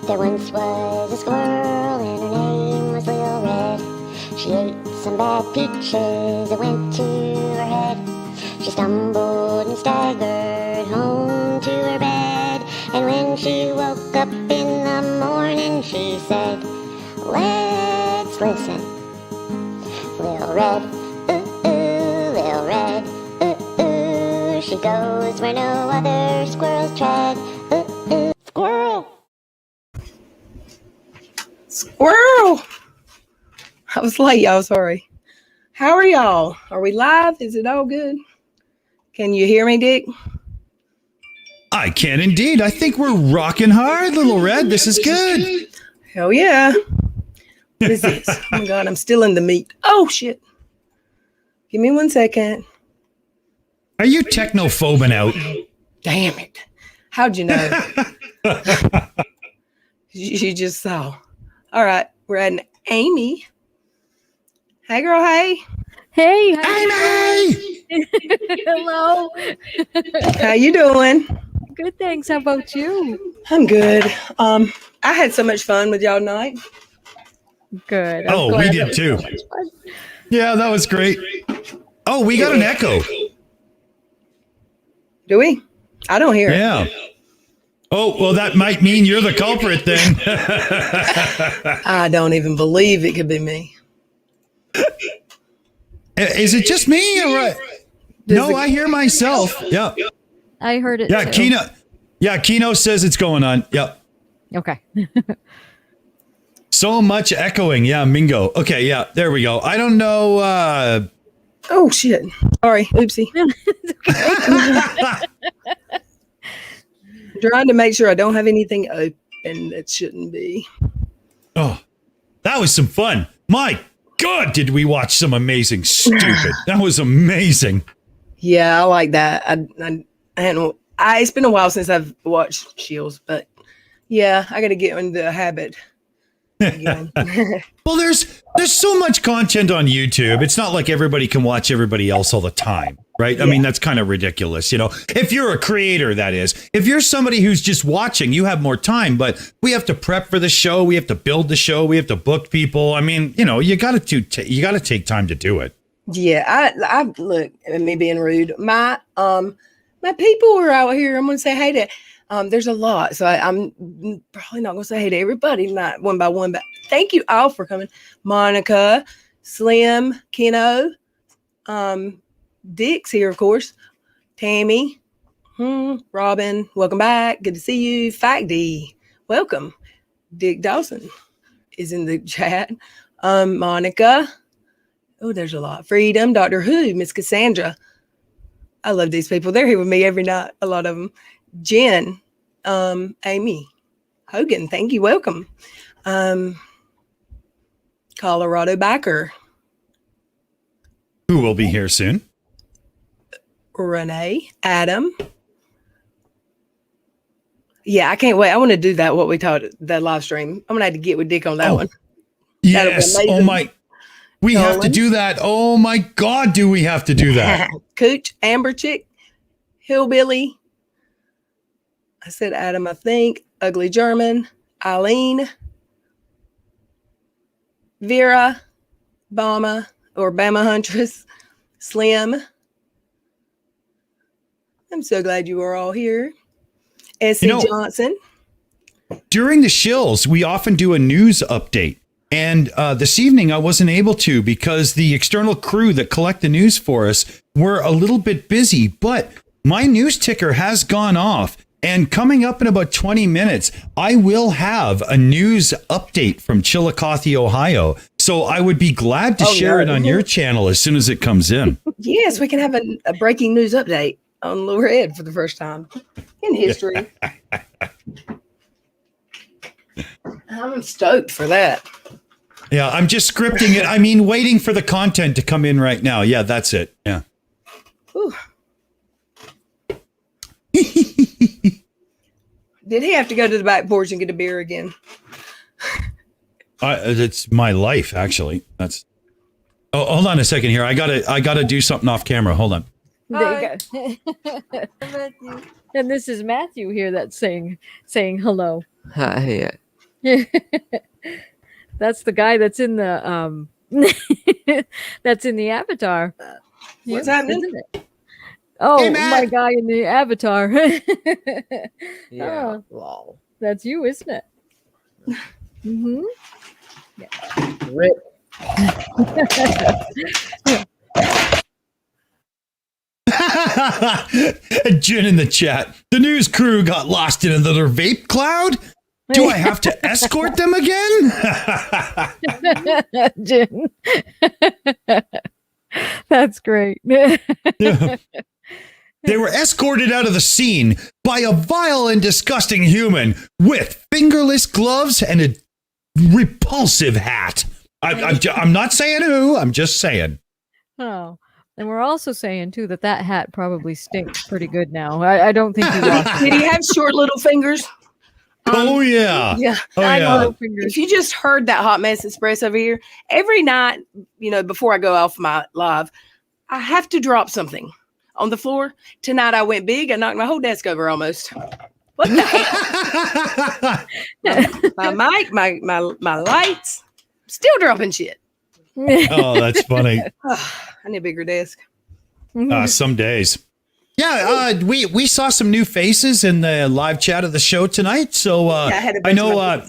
There once was a squirrel and her name was Lil Red. She ate some bad peaches that went to her head. She stumbled and staggered home to her bed. And when she woke up in the morning, she said, let's listen. Lil Red, Lil Red, she goes where no other squirrels tread. Squirrel! Squirrel! I was late, y'all. Sorry. How are y'all? Are we live? Is it all good? Can you hear me, Dick? I can indeed. I think we're rocking hard, Little Red. This is good. Hell yeah. What is this? Oh my God, I'm still in the meat. Oh shit. Give me 1 second. Are you technophobing out? Damn it. How'd you know? You just saw. All right, we're adding Amy. Hey, girl. Hey. Hey. Amy! Hello. How you doing? Good, thanks. How about you? I'm good. I had so much fun with y'all tonight. Good. Oh, we did too. Yeah, that was great. Oh, we got an echo. Do we? I don't hear it. Yeah. Oh, well, that might mean you're the culprit then. I don't even believe it could be me. Is it just me? Or no, I hear myself. Yeah. I heard it. Yeah, too. Keno. Yeah, Keno says it's going on. Yep. Okay. So much echoing. Yeah, Mingo. Okay, yeah, there we go. I don't know. Oh, shit. Sorry. Oopsie. Trying to make sure I don't have anything open that shouldn't be. Oh, that was some fun. My God, did we watch some amazing stupid. That was amazing. Yeah, I like that. I hadn't. It's been a while since I've watched Shills, but yeah, I got to get into the habit again. Well, there's so much content on YouTube. It's not like everybody can watch everybody else all the time, right? I mean, that's kind of ridiculous. You know, if you're a creator, that is. If you're somebody who's just watching, you have more time, but we have to prep for the show. We have to build the show. We have to book people. I mean, you know, you got to take time to do it. Yeah, I look at me being rude. My people are out here. I'm going to say hey to. There's a lot, so I'm probably not going to say hey to everybody, not one by one, but thank you all for coming. Monica, Slim, Keno, Dick's here, of course. Tammy, Robin, welcome back. Good to see you. Fact D, welcome. Dick Dawson is in the chat. Monica. Oh, there's a lot. Freedom, Dr. Who, Miss Cassandra. I love these people. They're here with me every night, a lot of them. Jen, Amy, Hogan, thank you. Welcome. Colorado Backer. Who will be here soon? Renee, Adam. Yeah, I can't wait. I want to do that, what we taught that live stream. I'm going to have to get with Dick on that one. Yes. Oh, my. We have to do that. Oh, my God, do we have to do that? Cooch, Amber Chick, Hillbilly. I said Adam, I think. Ugly German, Eileen, Vera, Bama, or Bama Huntress, Slim. I'm so glad you are all here. S.C. Johnson. During the Shills, we often do a news update. And this evening, I wasn't able to because the external crew that collect the news for us were a little bit busy. But my news ticker has gone off. And coming up in about 20 minutes, I will have a news update from Chillicothe, Ohio. So I would be glad to share it on your channel as soon as it comes in. Yes, we can have a breaking news update on Lower Ed for the first time in history. I'm stoked for that. Yeah, I'm just scripting it. I mean, waiting for the content to come in right now. Yeah, that's it. Yeah. Ooh. Did he have to go to the back porch and get a beer again? It's my life, actually. That's. Oh, hold on a second here. I gotta do something off camera. Hold on. There you go. And this is Matthew here that's saying hello. Hi. That's the guy that's in the that's in the avatar. What's happening? Isn't it? Oh, Hey, Matt. my guy in the avatar. Yeah. Oh, Lol. that's you, isn't it? Mm-hmm. Rip. Jen in the chat. The news crew got lost in another vape cloud. Do I have to escort them again? Jin. That's great. They were escorted out of the scene by a vile and disgusting human with fingerless gloves and a repulsive hat. I'm not saying who, I'm just saying. Oh, and we're also saying too that hat probably stinks pretty good now. I don't think he lost. Did he have short little fingers? Oh, yeah. Yeah. Oh, I yeah. know fingers. If you just heard that hot mess express over here, every night, before I go off my live, I have to drop something on the floor. Tonight I went big. I knocked my whole desk over almost. What the heck? My mic, my lights, still dropping shit. Oh, that's funny. I need a bigger desk. Some days. Yeah, we saw some new faces in the live chat of the show tonight. So I know,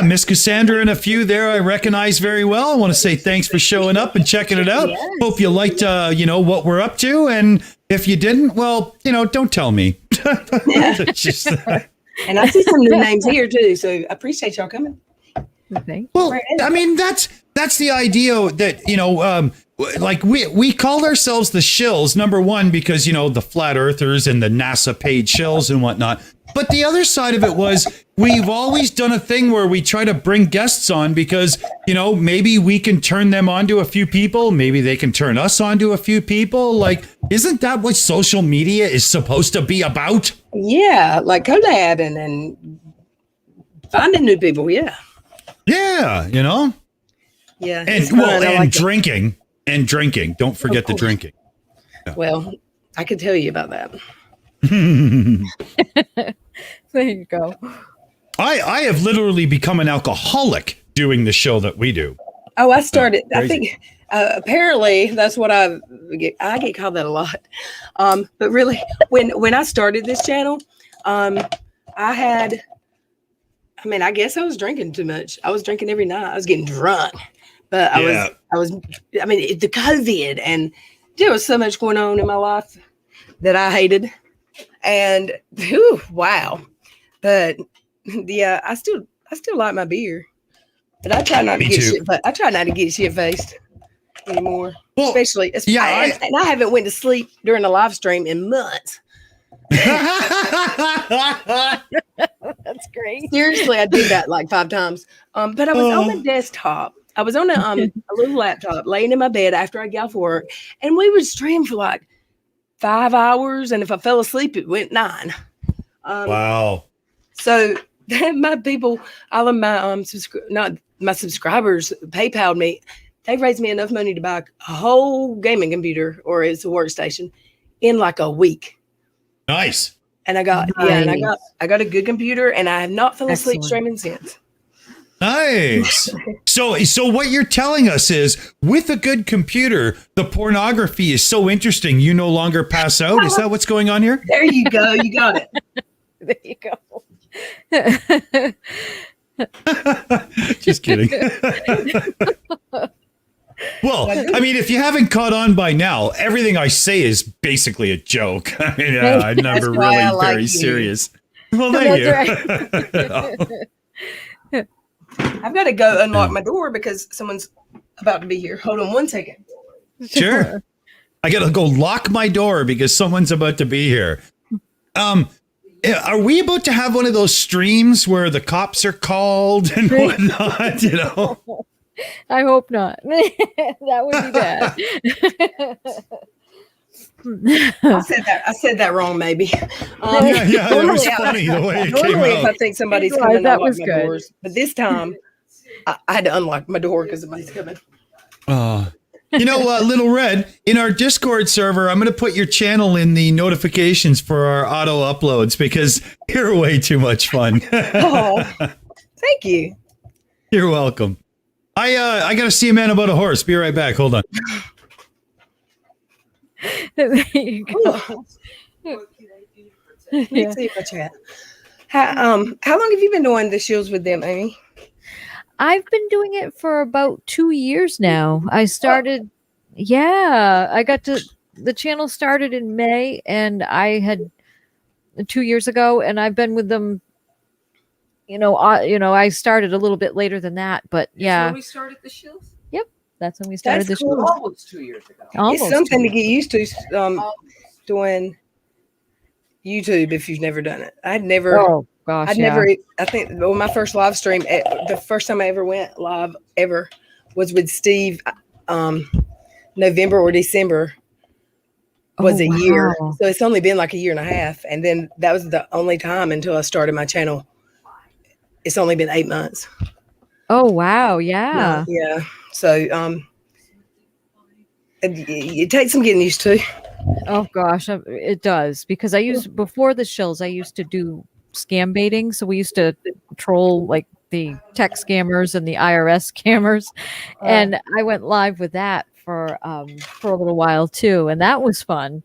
Miss Cassandra and a few there I recognize very well. I want to say thanks for showing up and checking it out. Yes. Hope you liked, what we're up to. And if you didn't, well, don't tell me. Just, And I see some new names here too, so I appreciate y'all coming. well, I mean, that's the idea that, like we call ourselves the Shills, number one, because, the flat earthers and the NASA paid shills and whatnot. But the other side of it was we've always done a thing where we try to bring guests on because, maybe we can turn them on to a few people. Maybe they can turn us on to a few people. Like, isn't that what social media is supposed to be about? Yeah, like collabing and finding new people. Yeah. Yeah, Yeah. And it's fun. I like it. drinking. And drinking. Don't forget the drinking. Well, I could tell you about that. There you go. I have literally become an alcoholic doing the show that we do. Oh, I started. I crazy. think apparently that's what I get called that a lot. But really, when I started this channel, I guess I was drinking too much. I was drinking every night. I was getting drunk, but I was. The COVID, and there was so much going on in my life that I hated, and wow. But yeah, I still like my beer, but I try not to get shit. But I try not to get shit faced anymore. Well, especially yeah, and I haven't went to sleep during the live stream in months. That's great. Seriously, I did that like 5 times. But I was on the desktop. I was on a little laptop laying in my bed after I got off work, and we would stream for like 5 hours. And if I fell asleep, it went 9. Wow. So my people, all of my my subscribers, PayPal'd me. They raised me enough money to buy a whole gaming computer, or it's a workstation, in like a week. Nice. And I got I got a good computer, and I have not fallen asleep streaming since. Nice. So what you're telling us is, with a good computer, the pornography is so interesting you no longer pass out. Is that what's going on here? There you go. You got it. There you go. Just kidding. Well, I mean, if you haven't caught on by now, everything I say is basically a joke. I mean, I'm never really very serious. Well, thank you. I've got to go unlock my door because someone's about to be here. Hold on one second. Sure. I got to go lock my door because someone's about to be here. Are we about to have one of those streams where the cops are called and whatnot, I hope not. That would be bad. I said that wrong, maybe. It was funny the way it came Normally, if I out. think somebody's coming, that I was unlock my good. doors. But this time, I had to unlock my door because somebody's coming. Little Red, in our Discord server, I'm going to put your channel in the notifications for our auto uploads because you're way too much fun. Thank you. You're welcome. I got to see a man about a horse. Be right back. Hold on. There you go. Let me see my chat. How long have you been doing the Shills with them, Amy? I've been doing it for about 2 years now. I started, I got to, the channel started in May, and I had 2 years ago, and I've been with them. I started a little bit later than that, but yeah. When we started the Shills? Yep, that's when we started That's the cool. show. Almost 2 years ago. Almost It's something 2 to get used to. Doing YouTube if you've never done it. I'd never. Oh gosh, I'd never. I think my first live stream, the first time I ever went live ever, was with Steve. November or December was a year, wow. so it's only been like a year and a half, and then that was the only time until I started my channel. It's only been 8 months. Oh wow, yeah. Yeah. So it takes some getting used to. Oh gosh, it does, because before the Shills, I used to do scam baiting. So we used to troll like the tech scammers and the IRS scammers, and I went live with that for a little while too, and that was fun.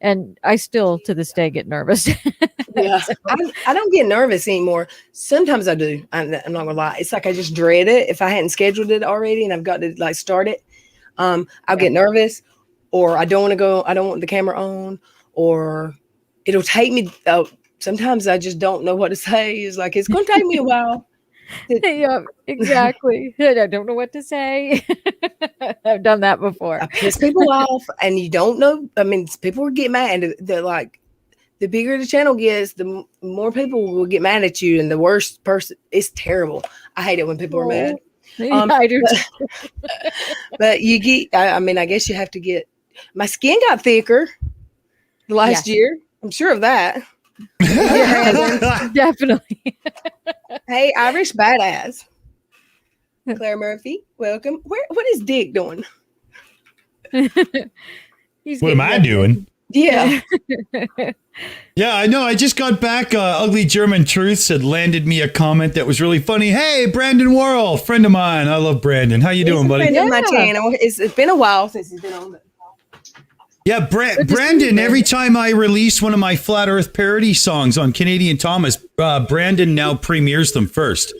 And I still to this day get nervous. Yeah, I don't get nervous anymore. Sometimes I do. I'm not gonna lie. It's like I just dread it. If I hadn't scheduled it already and I've got to like start it, I'll get nervous, or I don't want to go. I don't want the camera on, or it'll take me. Sometimes I just don't know what to say. It's like it's gonna take me a while. Yeah, exactly. I don't know what to say. I've done that before. I piss people off, and you don't know. I mean, people will get mad. They're like, the bigger the channel gets, the more people will get mad at you, and the worst person. It's terrible. I hate it when people are mad. Yeah, I do. But you get. I mean, I guess you have to get. My skin got thicker the last year. I'm sure of that. Definitely. Hey, Irish badass. Claire Murphy, welcome. What is Dick doing? What am I doing? Yeah. Yeah, I know. I just got back. Ugly German Truths had landed me a comment that was really funny. Hey, Brandon Worrell, friend of mine. I love Brandon. How you doing, buddy? Friend of my channel. It's been a while since he's been on it. Yeah, Brandon, every time I release one of my Flat Earth parody songs on Canadian Thomas, Brandon now premieres them first.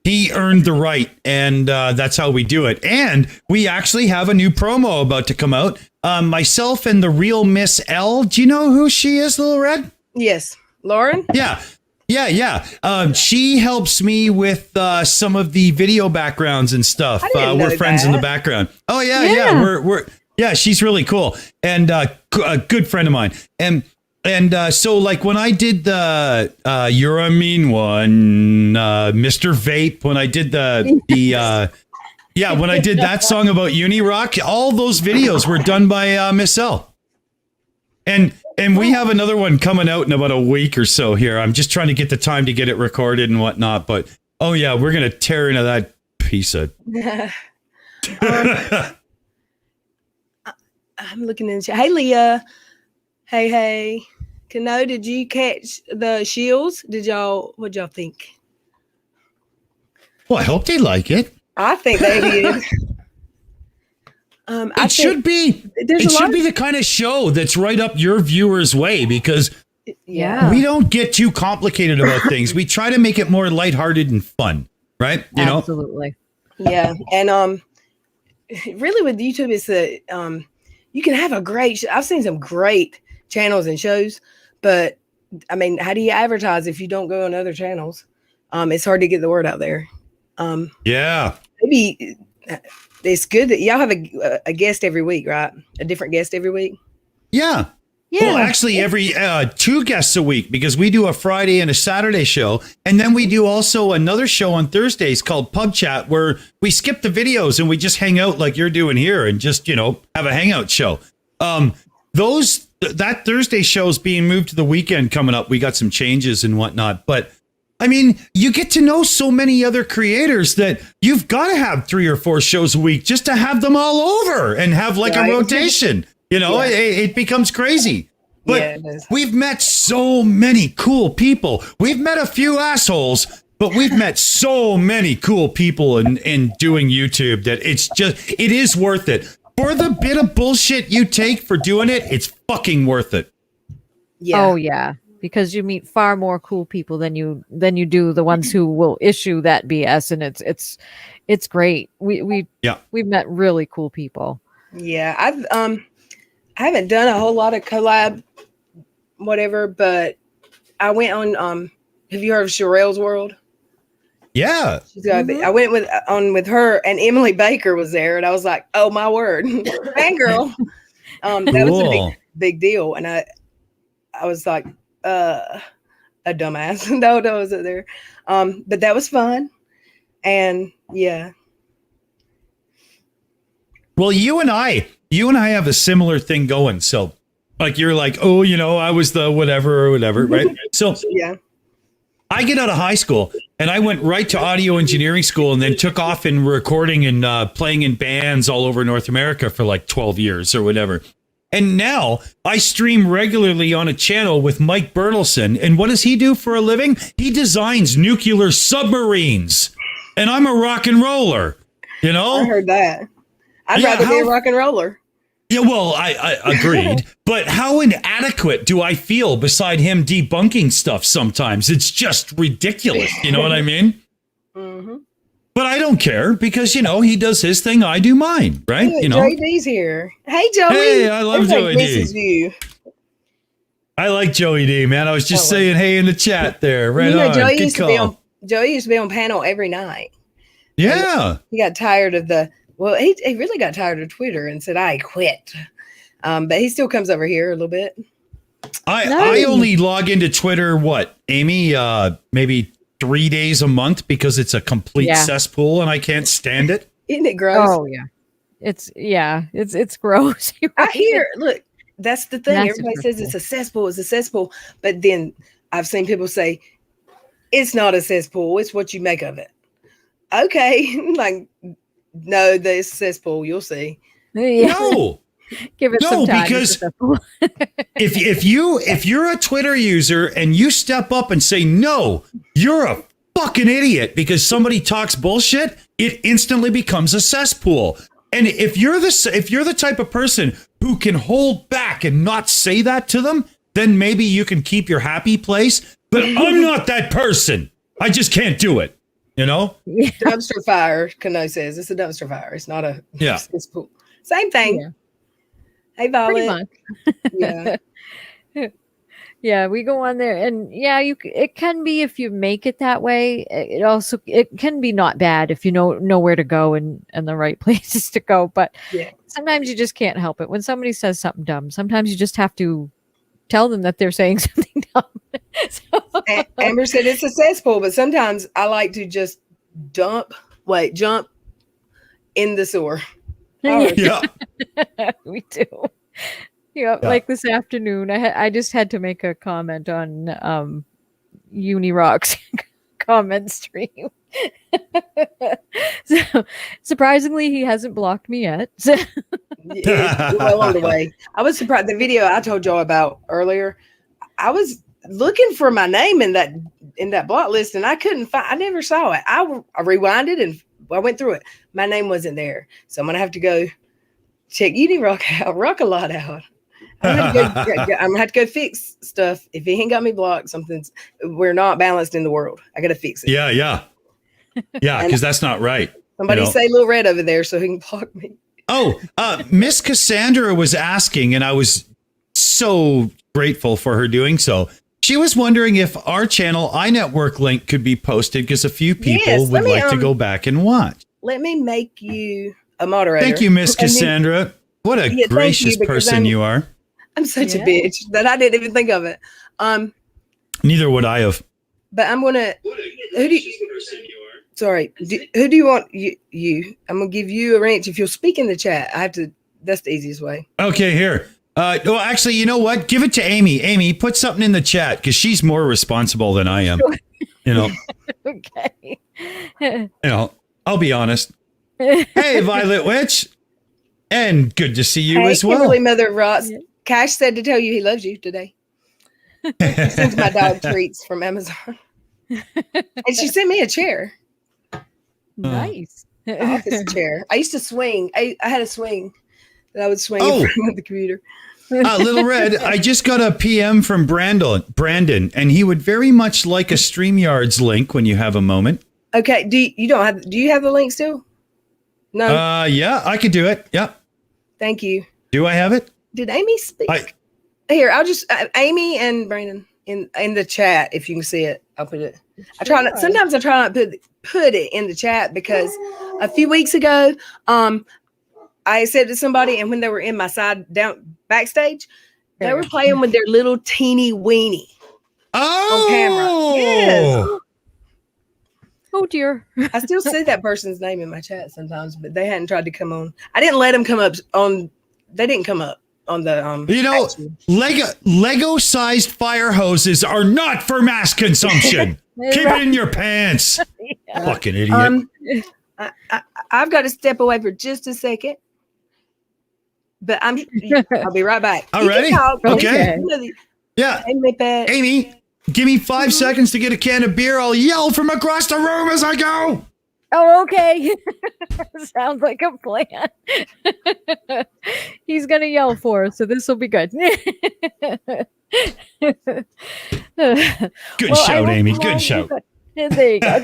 He earned the right, and that's how we do it. And we actually have a new promo about to come out. Myself and the real Miss L. Do you know who she is, Little Red? Yes. Lauren? Yeah. She helps me with some of the video backgrounds and stuff. We're friends in the background. Oh, yeah. We're she's really cool, and a good friend of mine. And so like when I did the You're a Mean One, Mr. Vape, when I did when I did that song about Unirock, all those videos were done by Miss L. And we have another one coming out in about a week or so here. I'm just trying to get the time to get it recorded and whatnot. But oh yeah, we're gonna tear into that piece of. I'm looking in the chat. Hey, Leah. Hey. Kano, did you catch the Shills? What'd y'all think? Well, I hope they like it. I think they did. It should be the kind of show that's right up your viewers' way, because we don't get too complicated about things. We try to make it more lighthearted and fun, right? You know? Absolutely. Yeah. And really with YouTube, it's you can have a great I've seen some great channels and shows, but I mean, how do you advertise if you don't go on other channels? It's hard to get the word out there. Maybe it's good that y'all have a guest every week, right? A different guest every week. Yeah. Well, actually, every 2 guests a week, because we do a Friday and a Saturday show. And then we do also another show on Thursdays called Pub Chat, where we skip the videos and we just hang out like you're doing here and just, have a hangout show. That Thursday show is being moved to the weekend coming up. We got some changes and whatnot. But I mean, you get to know so many other creators that you've got to have 3 or 4 shows a week just to have them all over and have like a rotation. It becomes crazy. But we've met so many cool people. We've met a few assholes, But we've met so many cool people in doing YouTube that it is worth it. For the bit of bullshit you take for doing it, it's fucking worth it. Yeah. Oh yeah, because you meet far more cool people than you do the ones who will issue that BS, and it's great. We've met really cool people. Yeah, I haven't done a whole lot of collab, whatever, but I went on. Have you heard of Sherelle's World? Yeah. I went with her, and Emily Baker was there, and I was like, "Oh my word, fangirl!" That was a big deal, and I was like, a dumbass. No, I wasn't there, but that was fun, and yeah. Well, you and I have a similar thing going. So, like, you're like, oh, I was the whatever, right? So, yeah. I get out of high school and I went right to audio engineering school and then took off in recording and playing in bands all over North America for like 12 years or whatever. And now I stream regularly on a channel with Mike Bertelson. And what does he do for a living? He designs nuclear submarines. And I'm a rock and roller, I heard that. I'd rather be a rock and roller. Yeah, well, I agreed. But how inadequate do I feel beside him debunking stuff sometimes? It's just ridiculous. You know what I mean? Mm-hmm. But I don't care because, he does his thing. I do mine, right? Hey, Joey D's here. Hey, Joey. Hey, I love Joey D. This is you. I like Joey D, man. I was just saying hey in the chat there. Right on. Joey used to be on panel every night. Yeah. He got tired of he really got tired of Twitter and said, I quit. But he still comes over here a little bit. I only log into Twitter, Amy, maybe 3 days a month because it's a complete cesspool and I can't stand it. Isn't it gross? Oh yeah. It's gross. I hear, look, that's the thing. Everybody says it's a cesspool. But then I've seen people say, it's not a cesspool. It's what you make of it. Okay. Like, no, this cesspool. You'll see. Yeah. No. Give it some time. Because if you're a Twitter user and you step up and say no, you're a fucking idiot because somebody talks bullshit, it instantly becomes a cesspool. And if you're the type of person who can hold back and not say that to them, then maybe you can keep your happy place. But I'm not that person. I just can't do it. Dumpster fire, Kano says. It's a dumpster fire. It's not a cesspool. Same thing. Yeah. Hey, Violet. Pretty much. Yeah. Yeah, we go on there, and it can be if you make it that way. It can be not bad if you know where to go and the right places to go. But sometimes you just can't help it when somebody says something dumb. Sometimes you just have to tell them that they're saying something dumb. Amber said it's a cesspool, but sometimes I like to just jump in the sewer. Yeah. We do. Like this afternoon, I just had to make a comment on Unirock's comment stream. So surprisingly, he hasn't blocked me yet. So. It's well on the way. I was surprised. The video I told y'all about earlier, I was looking for my name in that block list, and I couldn't find. I never saw it. I rewinded and I went through it. My name wasn't there, so I'm gonna have to go check Unirock out, rock a lot out. I'm gonna have to go fix stuff. If he ain't got me blocked, we're not balanced in the world. I gotta fix it. Yeah, because that's not right. Somebody say Lil Red over there so he can block me. Oh, Miss Cassandra was asking, and I was so grateful for her doing so. She was wondering if our channel EIE Network link could be posted because a few people would like to go back and watch. Let me make you a moderator. Thank you, Miss Cassandra. What a gracious person you are. I'm such a bitch that I didn't even think of it. Neither would I have. But I'm gonna. Who do you want? You. I'm gonna give you a wrench if you'll speak in the chat. I have to. That's the easiest way. Okay, here. Well, actually, you know what? Give it to Amy. Amy, put something in the chat because she's more responsible than I am. Okay. I'll be honest. Hey, Violet Witch. And good to see you as well. Kimberly, Mother of Rots. Cash said to tell you he loves you today. He sends my dog treats from Amazon. And she sent me a chair, Nice. an office chair. I used to swing. I had a swing that I would swing Oh. in front of the computer. Little Red, I just got a PM from Brandon, and he would very much like a StreamYards link when you have a moment. Okay. Do you have the link still? No. Yeah, I could do it. Yeah. Thank you. Do I have it? Did Amy speak? Here, I'll just Amy and Brandon in the chat. If you can see it, I'll put it. Sometimes I try not to put it in the chat because a few weeks ago, I said to somebody, and when they were in my side down backstage, they were playing with their little teeny weenie on camera. Yes. Oh dear. I still see that person's name in my chat sometimes, but they hadn't tried to come on. I didn't let them come up on. They didn't come up on the. You know, Lego-sized fire hoses are not for mass consumption. Keep it in your pants. Yeah. Fucking idiot. I've got to step away for just a second, but I'll be right back. All righty. Okay. Yeah. Amy, give me 5 seconds to get a can of beer. I'll yell from across the room as I go. Oh, okay. Sounds like a plan. He's going to yell for us, so this will be good. Good shout, Amy. Good shout. There you go.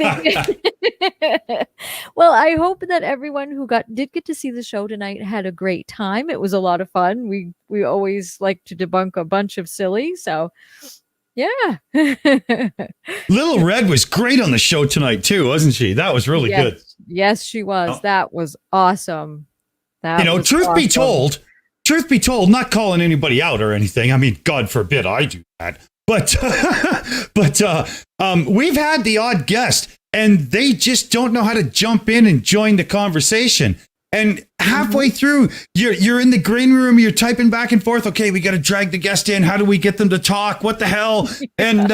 Well, I hope that everyone who did get to see the show tonight had a great time. It was a lot of fun. We always like to debunk a bunch of silly, so yeah. Little Red was great on the show tonight too, wasn't she? That was really good. Yes, she was. Oh. That was awesome. Truth be told, not calling anybody out or anything. I mean, God forbid I do that. But we've had the odd guest and they just don't know how to jump in and join the conversation. And halfway through, you're in the green room, you're typing back and forth. Okay, we got to drag the guest in. How do we get them to talk? What the hell? And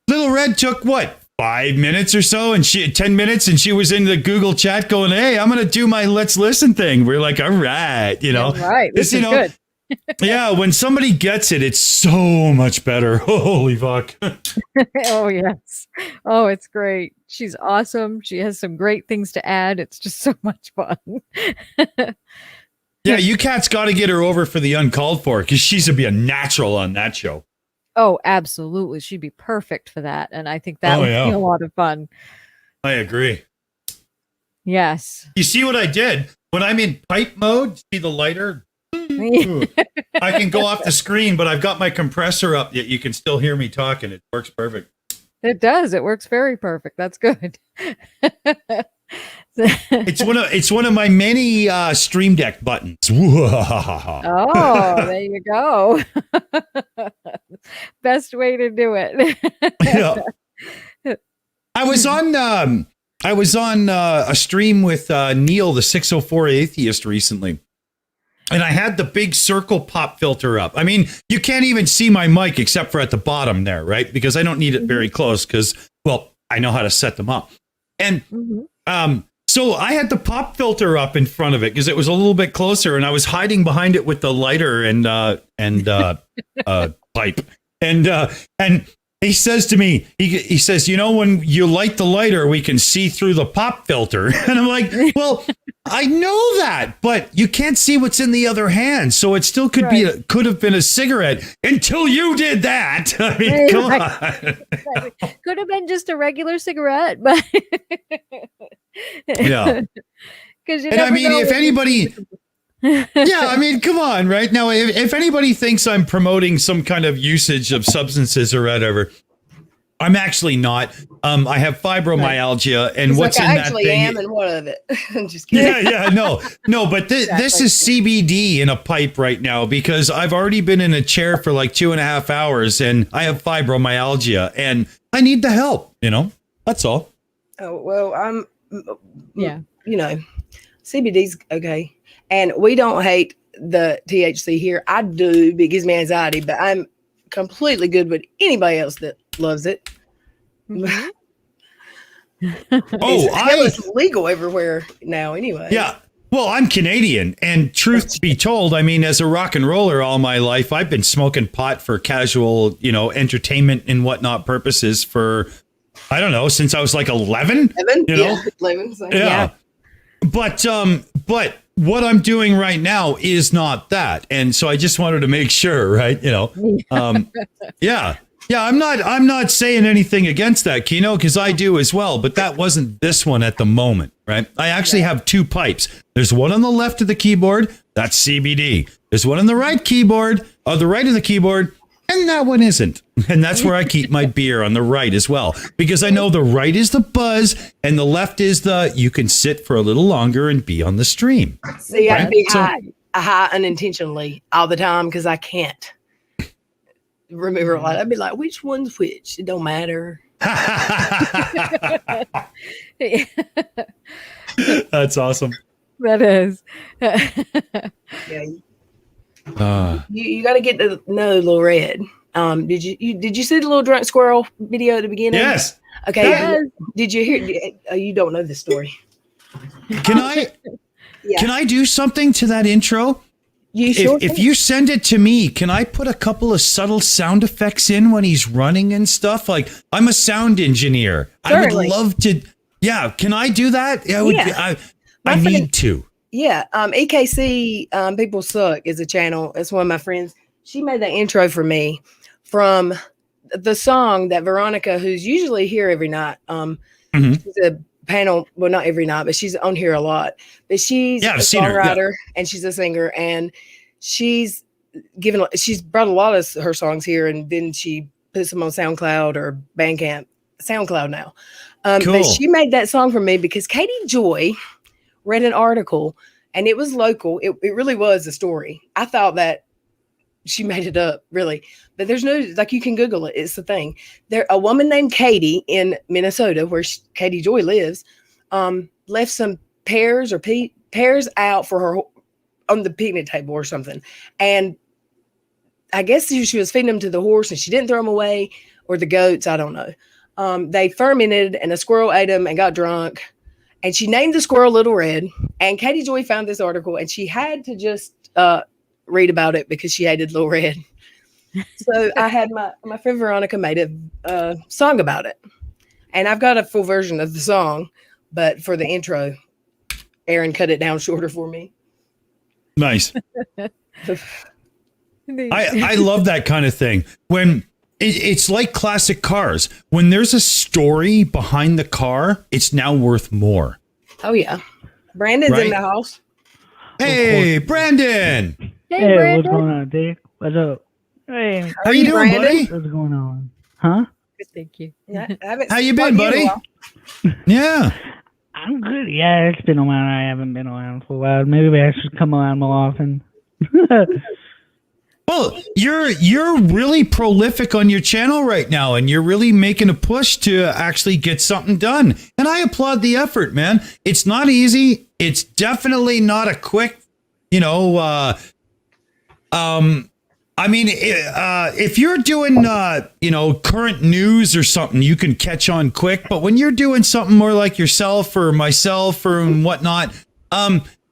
Little Red took 5 minutes or so, and 10 minutes, and she was in the Google chat going, "Hey, I'm gonna do my let's listen thing." We're like, "All right, right, this is good." Yeah, when somebody gets it, it's so much better. Holy fuck. Oh, yes. Oh, it's great. She's awesome. She has some great things to add. It's just so much fun. Yeah, you cats got to get her over for the uncalled for because she's going to be a natural on that show. Oh, absolutely. She'd be perfect for that. And I think that would be a lot of fun. I agree. Yes. You see what I did? When I'm in pipe mode, see the lighter? I can go off the screen, but I've got my compressor up yet you can still hear me talking. It works perfect. It does. It works very perfect. That's good. It's one of my many Stream Deck buttons. Oh, there you go. Best way to do it. I was on a stream with Neil, the 604 Atheist, recently. And I had the big circle pop filter up. I mean, you can't even see my mic except for at the bottom there, right? Because I don't need it very close because, I know how to set them up. And so I had the pop filter up in front of it because it was a little bit closer, and I was hiding behind it with the lighter and pipe. And he says to me, he says, when you light the lighter, we can see through the pop filter. And I'm like, well, I know that, but you can't see what's in the other hand. So it still could could have been a cigarette until you did that. I mean, come on. Could have been just a regular cigarette, but yeah. And I mean, if anybody, I mean, come on, right? Now, if anybody thinks I'm promoting some kind of usage of substances or whatever, I'm actually not. I have fibromyalgia, and what's in that thing? I actually am, and what of it? I'm just kidding. No, but this is CBD in a pipe right now because I've already been in a chair for like 2.5 hours, and I have fibromyalgia, and I need the help. That's all. Oh well, CBD's okay. And we don't hate the THC here. I do, but it gives me anxiety, but I'm completely good with anybody else that loves it. It's legal everywhere now anyway. Yeah. Well, I'm Canadian, and truth be told, I mean, as a rock and roller all my life, I've been smoking pot for casual, entertainment and whatnot purposes for I don't know, since I was like 11. 11? You know? Yeah, 11. So. Yeah. But what I'm doing right now is not that. And so I just wanted to make sure, right? Yeah. Yeah, I'm not saying anything against that, Kino, because I do as well, but that wasn't this one at the moment, right? I actually have 2 pipes. There's one on the left of the keyboard, that's CBD. There's one on the right keyboard, or the right of the keyboard, and that one isn't. And that's where I keep my beer, on the right as well, because I know the right is the buzz and the left is the you can sit for a little longer and be on the stream. See, I'd be So- high unintentionally all the time because I can't remember a lot. I'd be like, which one's which? It don't matter. That's awesome. That is. Yeah, Uh, you got to get to know Little Red. Did you see the little drunk squirrel video at the beginning? yes. Okay. Yes. Did you hear? You don't know the story. Can I do something to that intro? You sure? If you send it to me, can I put a couple of subtle sound effects in when he's running and stuff? Like, I'm a sound engineer. Certainly. I would love to. Yeah, can I do that? Yeah, Yeah. I My friend- need to. Yeah, EKC People Suck is a channel. It's one of my friends. She made that intro for me from the song that Veronica, who's usually here every night, she's a panel, well, not every night, but she's on here a lot. But she's Yeah, I've a seen her, yeah. songwriter and she's a singer, and she's brought a lot of her songs here, and then she puts them on SoundCloud or Bandcamp. SoundCloud now. Cool. But she made that song for me because Katie Joy read an article, and it was local. It really was a story. I thought that she made it up, really. But there's no, like, you can Google it. It's the thing. A woman named Katie in Minnesota, where Katie Joy lives, left some pears out for her on the picnic table or something. And I guess she was feeding them to the horse and she didn't throw them away, or the goats. I don't know. They fermented and a squirrel ate them and got drunk. And she named the squirrel Little Red. And Katie Joy found this article and she had to just read about it because she hated Little Red. So I had my friend Veronica made a song about it. And I've got a full version of the song, but for the intro, Aaron cut it down shorter for me. Nice. I love that kind of thing. When it's like classic cars. When there's a story behind the car, it's now worth more. Oh, yeah. Brandon's in the house. Hey, Brandon. Hey, Hey, what's Brandon. going on, Dick? What's up? Hey, How you doing, buddy? what's going on? Huh? Thank you. How you been, buddy? Yeah. I'm good. Yeah, it's been a while. I haven't been around for a while. Maybe I should come around more often. Well, you're really prolific on your channel right now, and you're really making a push to actually get something done. And I applaud the effort, man. It's not easy. It's definitely not a quick, I mean, if you're doing, current news or something, you can catch on quick. But when you're doing something more like yourself or myself or whatnot,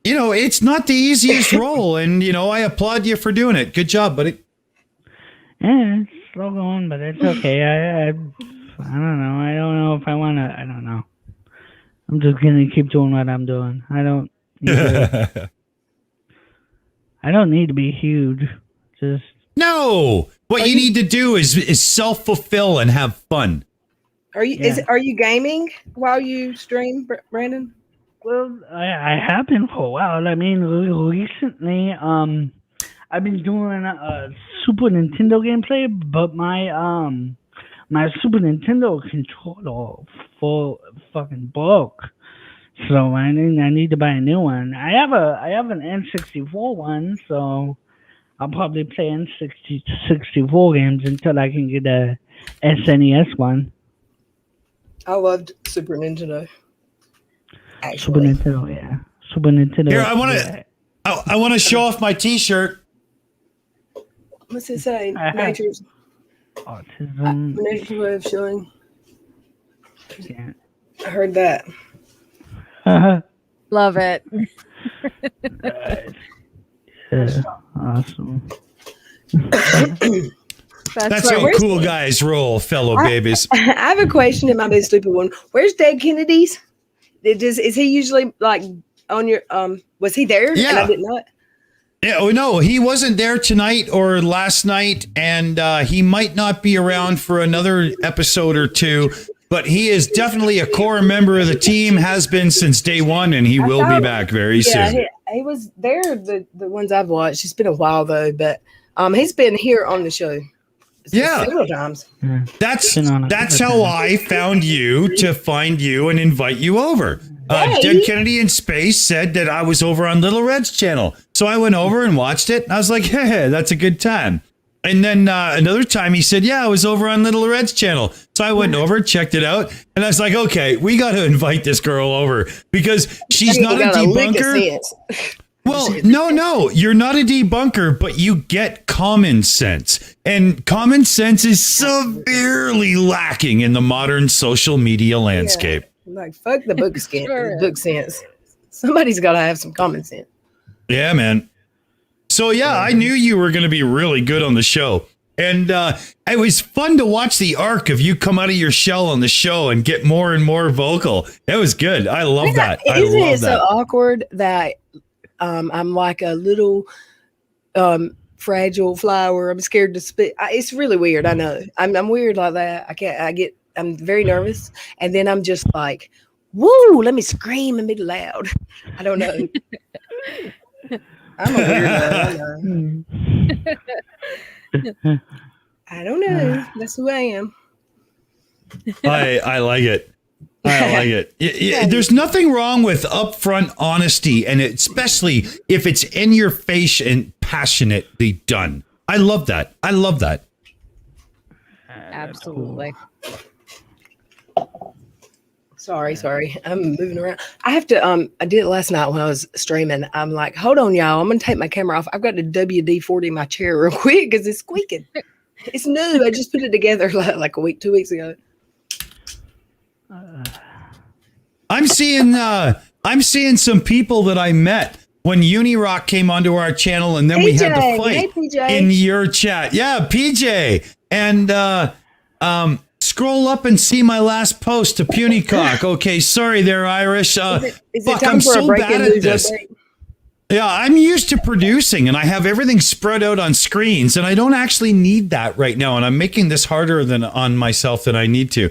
it's not the easiest role. And, I applaud you for doing it. Good job, buddy. Yeah, it's slow going, but it's okay. I don't know. I don't know if I want to. I don't know. I'm just going to keep doing what I'm doing. I don't need to be huge. Just No, what you need to do is self-fulfill and have fun. Are you gaming while you stream, Brandon? well, I have been for a while. I mean, recently, I've been doing a Super Nintendo gameplay, but my Super Nintendo controller full fucking broke. So I need to buy a new one. I have an N64 one, so I'll probably play N64 games until I can get a SNES one. I loved Super Nintendo. Super Actually, Nintendo, yeah. Super Nintendo. Here, I want to show off my T-shirt. what's it say? Nature's way of showing. Yeah. I heard that. Love it. Yeah, awesome. That's right. how cool guys roll, fellow babies. I have a question. It might be a stupid one. Where's Dad Kennedy's? Is he usually like on your was he there? Yeah. And I didn't know it. Yeah, oh no, he wasn't there tonight or last night, and he might not be around for another episode or two. But he is definitely a core member of the team, has been since day one, and he will be back very soon. He was there. The ones I've watched. It's been a while though, but he's been here on the show. Several times. That's how I found you to find you and invite you over. Dead Kennedy in Space said that I was over on Little Red's channel. So I went over and watched it. And I was like, hey, that's a good time. And then another time he said, yeah, I was over on Little Red's channel. So I went over, checked it out. And I was like, okay, we got to invite this girl over because she's not a debunker. Well, no, you're not a debunker, but you get common sense. And common sense is severely lacking in the modern social media landscape. Like, fuck the book sense. Somebody's got to have some common sense. Yeah, man. So, yeah, I knew you were going to be really good on the show. And it was fun to watch the arc of you come out of your shell on the show and get more and more vocal. That was good. I love that. Isn't it so awkward that I'm like a little fragile flower? I'm scared to speak. It's really weird. I know. I'm weird like that. I'm very nervous. And then I'm just like, woo, let me scream and be loud. I don't know. I'm a weirdo. I don't know. That's who I am. I like it. I like it. There's nothing wrong with upfront honesty, and especially if it's in your face and passionately done. I love that. Absolutely. Sorry. I'm moving around. I have to, I did it last night when I was streaming. I'm like, hold on, y'all. I'm going to take my camera off. I've got to WD-40 my chair real quick because it's squeaking. It's new. I just put it together like a week, 2 weeks ago. I'm seeing some people that I met when Unirock came onto our channel, and then PJ, we had the fight in your chat. Yeah, PJ. And scroll up and see my last post to Punycock. Okay, sorry there, Irish. Is it time I'm for so bad at this. Yeah, I'm used to producing, and I have everything spread out on screens, and I don't actually need that right now, and I'm making this harder than on myself than I need to.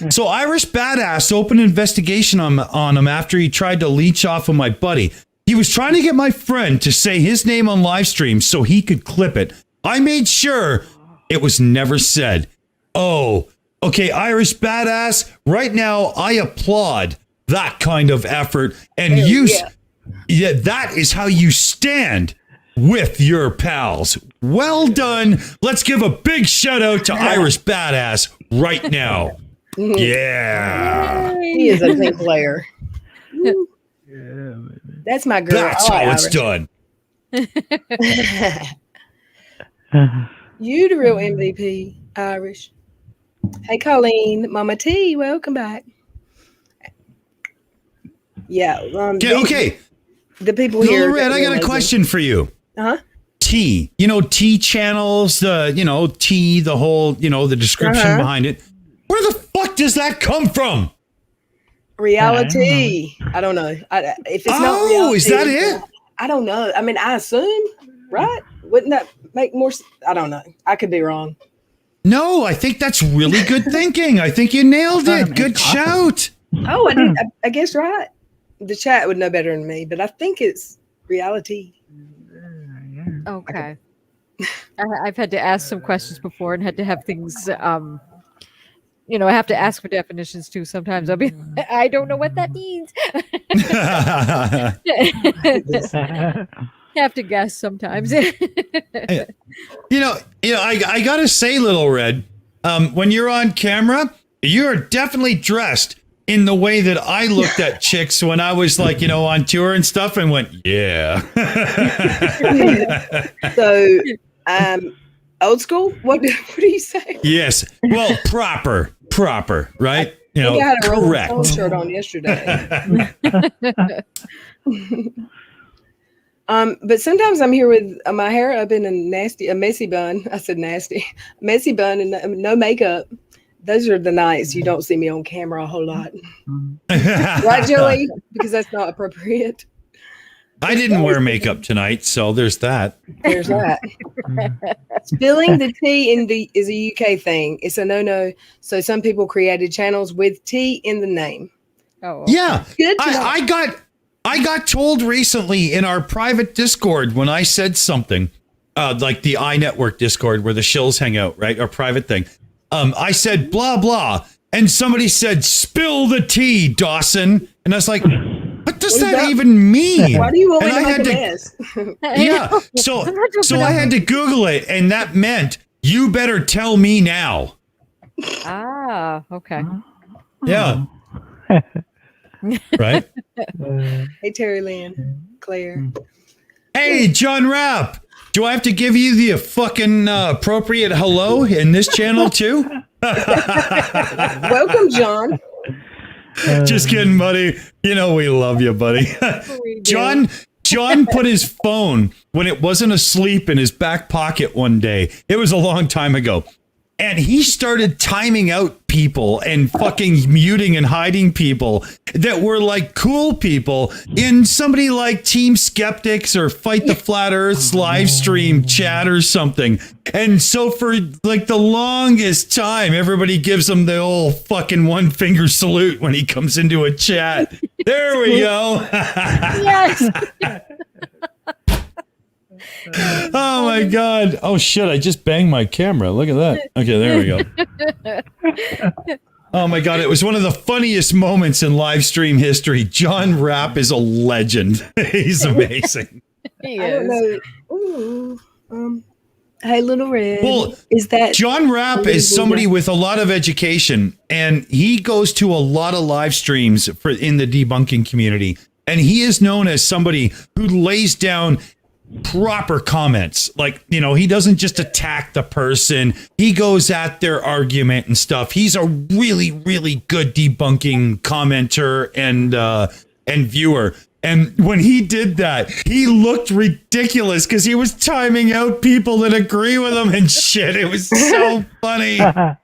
So Irish Badass opened an investigation on him after he tried to leech off of my buddy. He was trying to get my friend to say his name on live stream so he could clip it. I made sure it was never said. Oh, okay, Irish Badass, right now I applaud that kind of effort. And that is how you stand with your pals. Well done. Let's give a big shout out to Irish Badass right now. Yeah. He is a big player. That's my girl. That's how it's done. You the real MVP, Irish. Hey, Colleen, Mama T, welcome back. Yeah. Okay. The people Little here. Red, I got a question for you. Uh-huh. T, T channels, T, the whole, the description behind it. Where the fuck does that come from? Reality. I don't know. If it's not reality. Is that it? I don't know. I mean, I assume, right? Wouldn't that make more sense? I don't know. I could be wrong. No, I think that's really good thinking. I think you nailed it. Good shout. Oh, I did. I guess right. The chat would know better than me, but I think it's reality. Okay. I've had to ask some questions before and had to have things, I have to ask for definitions too. Sometimes I'll be, I don't know what that means. Have to guess sometimes. I gotta say, Little Red, when you're on camera, you're definitely dressed in the way that I looked at chicks when I was on tour and stuff and went, yeah. So, old school? What do you say? Yes. Well, proper, right? I had a Rolling correct. Stone shirt on yesterday. But sometimes I'm here with my hair up in a messy bun. I said nasty, messy bun and no makeup. Those are the nights you don't see me on camera a whole lot. Right, Joey? Because that's not appropriate. I didn't wear makeup tonight, so there's that. There's that. Spilling the tea is a UK thing. It's a no-no. So some people created channels with tea in the name. Oh, Yeah. Good to know. I got told recently in our private Discord when I said something, like the EIE Network Discord where the shills hang out, right? Our private thing. I said blah blah, and somebody said spill the tea, Dawson, and I was like, what does that even mean? Why do you want me And to I make a had mess? Yeah, so I had to Google it, and that meant you better tell me now. Ah, okay. Yeah. Right? Hey, Terry Lynn, Claire. Hey, John Rapp, do I have to give you the fucking appropriate hello in this channel too? Welcome, John. Just kidding, buddy. You know we love you, buddy. John put his phone when it wasn't asleep in his back pocket one day. It was a long time ago. And he started timing out people and fucking muting and hiding people that were like cool people in somebody like Team Skeptics or Fight the Flat Earth's live stream chat or something. And so for like the longest time, everybody gives him the old fucking one finger salute when he comes into a chat. There we go. Yes. Oh my God. Oh shit. I just banged my camera. Look at that. Okay, there we go. Oh my God. It was one of the funniest moments in live stream history. John Rapp is a legend. He's amazing. He I don't is. know. Ooh, hey, Little Red. Well, is that John Rapp is somebody with a lot of education, and he goes to a lot of live streams in the debunking community. And he is known as somebody who lays down proper comments. Like, you know, he doesn't just attack the person. He goes at their argument and stuff. He's a really, really good debunking commenter and viewer. And when he did that, he looked ridiculous because he was timing out people that agree with him and shit. It was so funny. That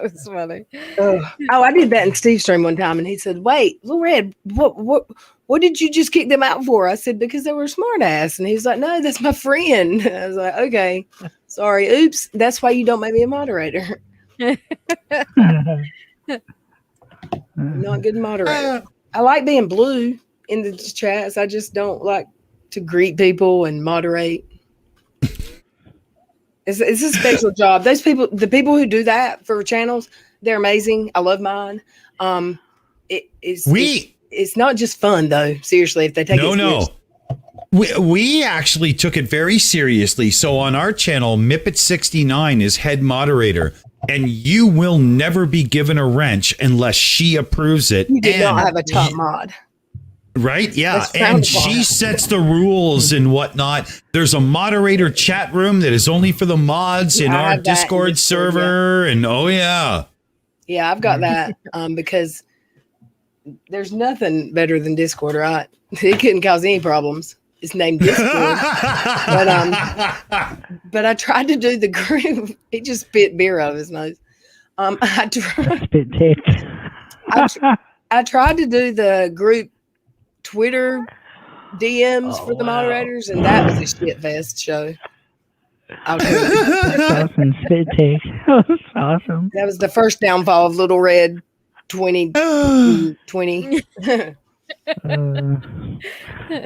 was funny. Oh, I did that in Steve's stream one time, and he said, "Wait, Little Red, what did you just kick them out for?" I said, "Because they were smart ass." And he's like, "No, that's my friend." I was like, "Okay, sorry, oops. That's why you don't make me a moderator. I'm not a good moderator. I like being blue in the chats. I just don't like to greet people and moderate. It's a special job. Those people, the people who do that for channels, they're amazing. I love mine. It's not just fun though. Seriously, if they take it seriously. We actually took it very seriously. So on our channel, Mippet69 is head moderator, and you will never be given a wrench unless she approves it. You do not have a top mod. Right? Yeah. That's And frowned upon. she sets the rules and whatnot. There's a moderator chat room that is only for the mods in I our have that in Discord Discord, server. And oh, yeah. Yeah, I've got that because there's nothing better than Discord, right? It couldn't cause any problems. It's named Discord. But I tried to do the group. He just spit beer out of his nose. I tried to do the group Twitter DMs for the moderators, and that was a shit fest show. Awesome spit take. That was awesome. That was the first downfall of Little Red 2020.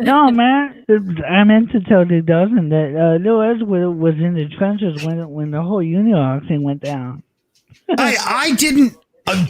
No, man. I meant to tell the dozen that Lewis was in the trenches when the whole Unilog thing went down. I didn't.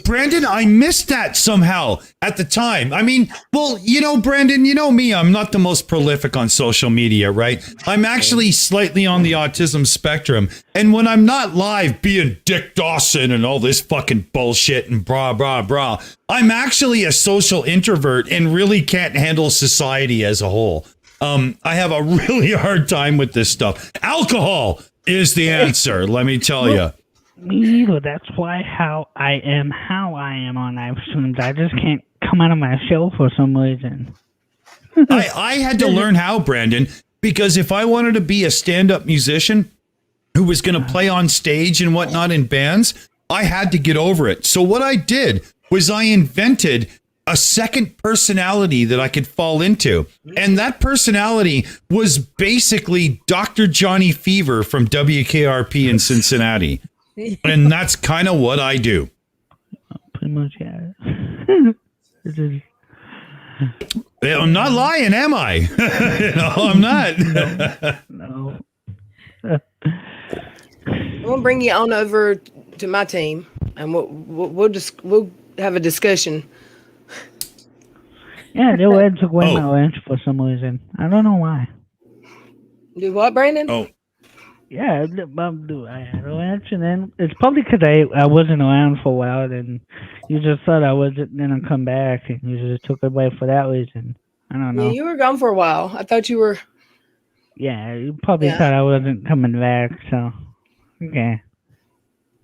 Brandon, I missed that somehow at the time. I mean, well, you know, Brandon, you know me, I'm not the most prolific on social media, right? I'm actually slightly on the autism spectrum. And when I'm not live being Dick Dawson and all this fucking bullshit and blah, blah, blah, I'm actually a social introvert and really can't handle society as a whole. I have a really hard time with this stuff. Alcohol is the answer, let me tell you. Me either. That's why how I am on live streams. I just can't come out of my shell for some reason. I had to learn how, Brandon, because if I wanted to be a stand-up musician who was going to play on stage and whatnot in bands, I had to get over it. So what I did was I invented a second personality that I could fall into. And that personality was basically Dr. Johnny Fever from WKRP in Cincinnati. And that's kind of what I do. Pretty much, yeah. It is. I'm not lying, am I? No, I'm not. No. I'm gonna bring you on over to my team, and we'll have a discussion. Yeah, they were took away my ranch for some reason. I don't know why. Do what, Brandon? Oh, Yeah, I had a ranch, and then it's probably because I wasn't around for a while, and you just thought I wasn't gonna come back, and you just took it away for that reason. I don't know. Yeah, you were gone for a while. I thought you were. Yeah, you probably Yeah. thought I wasn't coming back, so okay,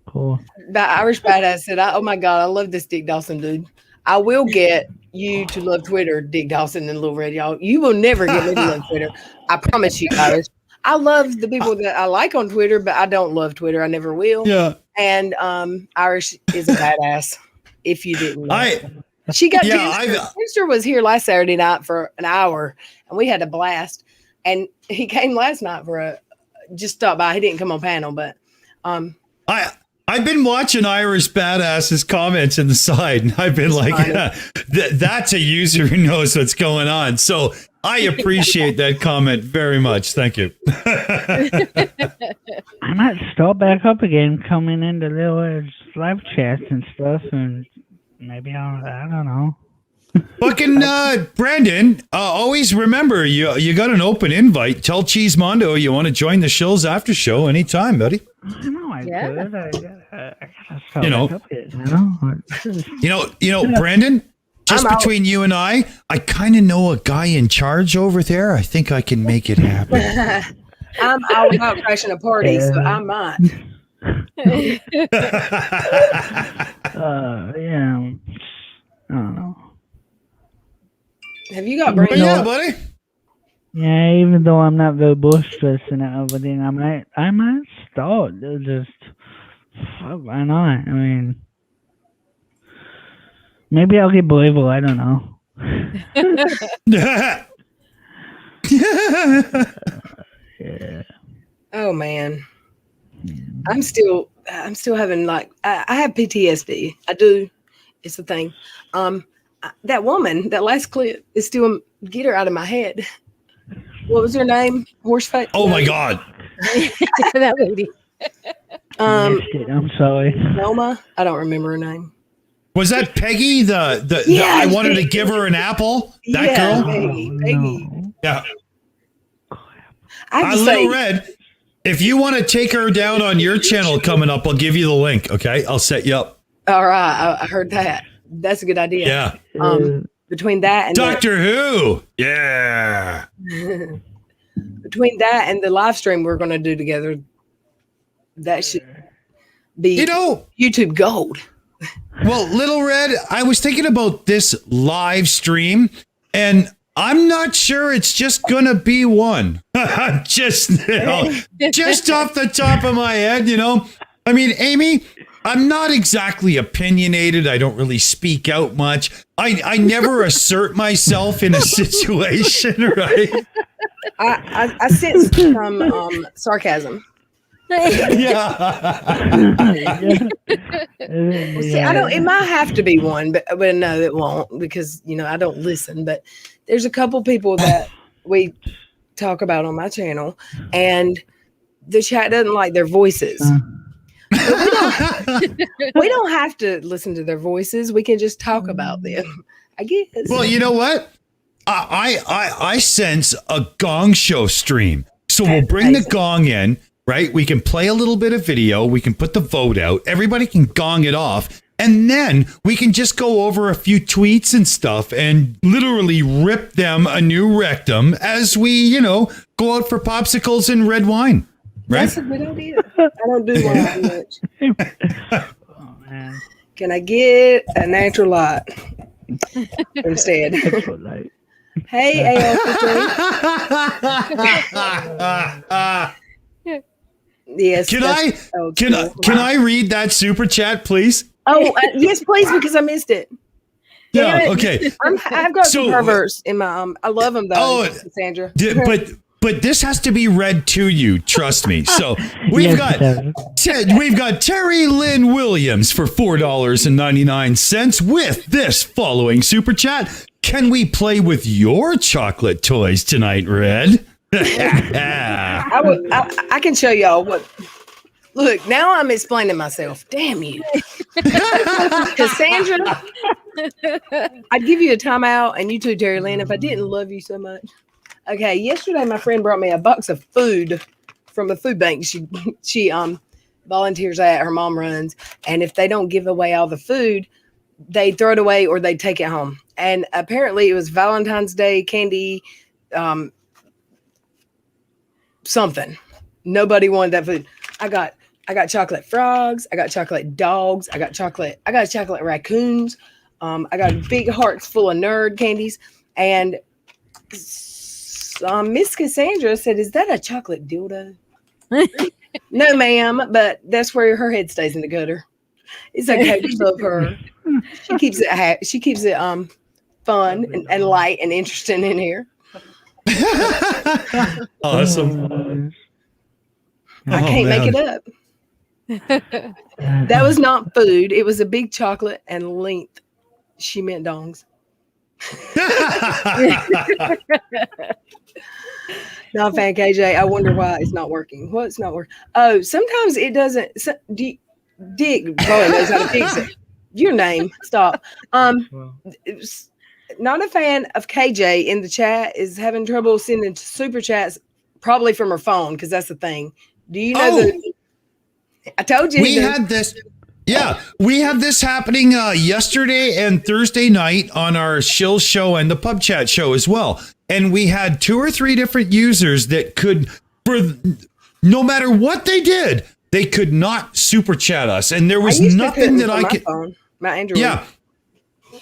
cool. The Irish Badass said, "Oh my God, I love this Dick Dawson dude. I will get you to love Twitter, Dick Dawson and Little Red, y'all. You will never get me to love Twitter. I promise you, Irish. I love the people that I like on Twitter, but I don't love Twitter. I never will. yeah. And Irish is a badass. If you didn't know. She got Brewster was here last Saturday night for an hour, and we had a blast. And he came last night for just stopped by. He didn't come on panel, but I've been watching Irish Badass's comments in the side, and I've been like, that's a user who knows what's going on. So I appreciate that comment very much. Thank you. I might start back up again, coming into little live chats and stuff, and maybe I don't know. Fucking Brandon, always remember you got an open invite. Tell Cheese Mondo you want to join the Shills After Show anytime, buddy. I know I Yeah. could. I gotta start You know. back up again, you know? You know, Brandon, just I'm out. between you and I kind of know a guy in charge over there. I think I can make it happen. I'm all about crashing a party, so I might. Yeah. I don't know. Have you got Brandon? Yeah, buddy. Yeah, even though I'm not very boisterous and everything, I might start. Just why not? I mean, maybe I'll get braver. I don't know. Yeah. Oh man, I'm still having like I have PTSD. I do. It's the thing. That woman, that last clip is still get her out of my head. What was her name? Horseface. Oh my God. That lady. I'm sorry. Noma. I don't remember her name. Was that Peggy? The Yeah, I wanted to give her an apple. That Yeah, girl. Peggy. No. Yeah. I have to Little say, Red. If you want to take her down on your channel coming up, I'll give you the link. Okay, I'll set you up. all right. I heard that. That's a good idea. Yeah. Between that and Doctor Who. Yeah. between that and the live stream we're going to do together, that should be You know, YouTube gold. well, Little Red, I was thinking about this live stream, and I'm not sure it's just gonna be one. just off the top of my head, I mean, Amy, I'm not exactly opinionated. I don't really speak out much. I never assert myself in a situation, right? I sense some sarcasm. Yeah. See, I don't. It might have to be one, but no, it won't because I don't listen. But there's a couple people that we talk about on my channel, and the chat doesn't like their voices. But we don't have to listen to their voices. We can just talk about them. I guess. Well, you know what? I sense a gong show stream. So we'll bring the gong in, right? We can play a little bit of video. We can put the vote out. Everybody can gong it off. And then we can just go over a few tweets and stuff and literally rip them a new rectum as we, go out for popsicles and red wine. Right? That's a good idea. I don't do wine too much. Oh, man. Can I get a natural light instead? That's what, like, Hey, AL yes. Can that's I old can school. can I read that super chat, please? Oh, yes, please, because I missed it. Damn Yeah. it. Okay. I've got some So- perverts in my I love them though, Oh, Sandra. But this has to be read to you. Trust me. So we've Yes, it we've got Terry Lynn Williams for $4.99 with this following super chat. Can we play with your chocolate toys tonight, Red? I can show y'all what. Look, now I'm explaining myself. Damn you, Cassandra. I'd give you a timeout, and you too, Terry Lynn, if I didn't love you so much. Okay, yesterday my friend brought me a box of food from a food bank. She volunteers at, her mom runs, and if they don't give away all the food, they throw it away or they take it home. And apparently it was Valentine's Day candy, something. Nobody wanted that food. I got chocolate frogs, I got chocolate dogs, I got chocolate raccoons, I got big hearts full of nerd candies, and Miss Cassandra said, "Is that a chocolate dildo?" No, ma'am, but that's where her head stays in the gutter. It's okay. We love her. She keeps it fun and light and interesting in here. Awesome. I can't make it up. That was not food. It was a big chocolate and length. She meant dongs. No, fan KJ. I wonder why it's not working. What's not working? Oh, sometimes it doesn't. Dick probably knows how to fix it. Your name. Stop. Not a fan of KJ in the chat is having trouble sending super chats, probably from her phone, because that's the thing. Do you know I told you we had this. Yeah, we had this happening yesterday and Thursday night on our Shills show and the Pub Chat show as well. And we had 2 or 3 different users that could, for no matter what they did, they could not super chat us. And there was nothing that I could. My Android. Yeah.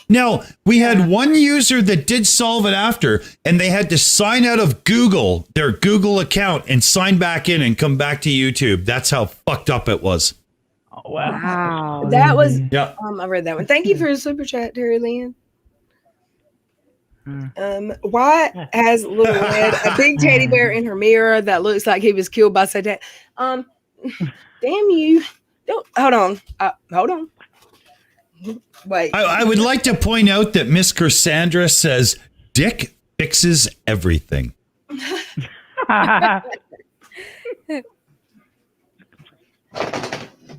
Now, we had one user that did solve it after, and they had to sign out of Google, their Google account, and sign back in and come back to YouTube. That's how fucked up it was. Oh, wow. That was, Yeah. I read that one. Thank you for the super chat, Terry Lynn. Why has Little Red a big teddy bear in her mirror that looks like he was killed by Satan? Damn you. Don't, hold on. Hold on. Wait. I would like to point out that Miss Cassandra says, Dick fixes everything.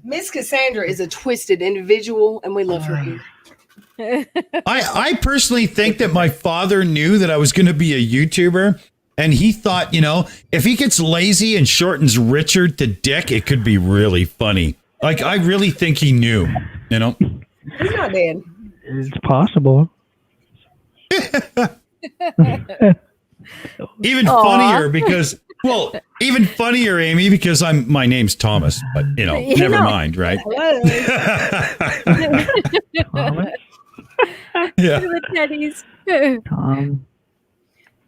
Miss Cassandra is a twisted individual, and we love her here. I personally think that my father knew that I was going to be a YouTuber, and he thought, if he gets lazy and shortens Richard to Dick, it could be really funny. Like, I really think he knew, He's not dead. It's possible. Even funnier because, even funnier, Amy, because my name's Thomas, but never mind, right? Yeah. The teddies.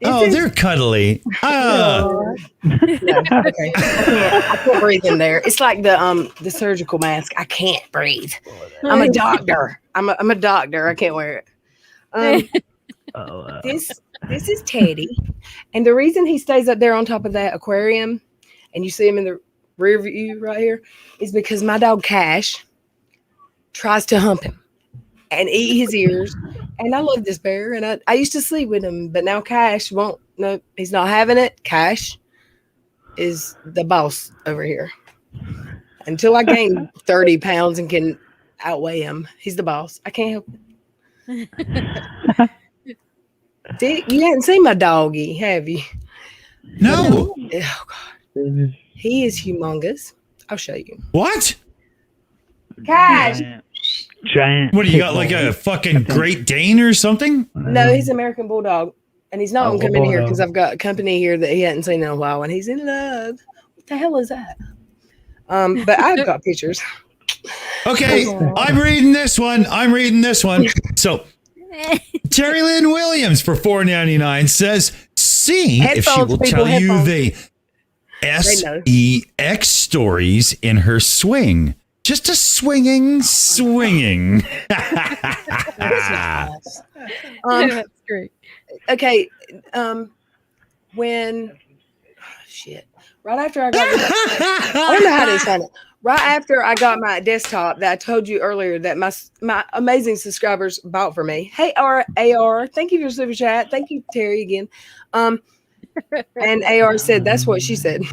They're cuddly. No, okay. I can't breathe in there. It's like the surgical mask. I can't breathe. I'm a doctor. I'm a doctor. I can't wear it. This is Teddy, and the reason he stays up there on top of that aquarium, and you see him in the rear view right here, is because my dog Cash tries to hump him and eat his ears. And I love this bear, and I used to sleep with him, but now Cash won't. No, he's not having it. Cash is the boss over here. Until I gain 30 pounds and can outweigh him, he's the boss. I can't help it. Dick, you haven't seen my doggy, have you? No. Oh God, he is humongous. I'll show you. What? Cash. Giant. What do you got? Like a fucking Great Dane or something? No, he's American Bulldog, and he's not gonna come in here Bulldog. because I've got company here that he hadn't seen in a while, and he's in love. What the hell is that? But I've got pictures. Okay, I'm reading this one. So Terry Lynn Williams for $4.99 says, see if she Headphones, will people, tell you headphones. the They know. sex stories in her swing. Just a swinging. That's That's great. okay. When shit. Right after I got I don't know how to explain it. Right after I got my desktop that I told you earlier that my amazing subscribers bought for me. Hey AR, thank you for your super chat. Thank you, Terry, again. And AR said that's what she said.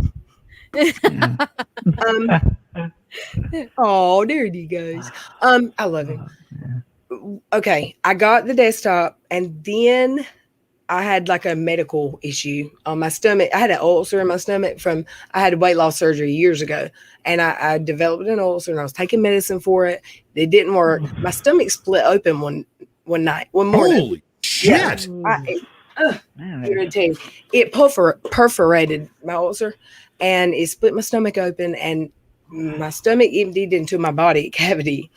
Oh, there he goes. I love him. Okay, I got the desktop and then I had like a medical issue on my stomach. I had an ulcer in my stomach I had weight loss surgery years ago, and I developed an ulcer and I was taking medicine for it. It didn't work. My stomach split open one morning. Holy shit. Irritating. It perforated my ulcer and it split my stomach open and my stomach emptied into my body cavity.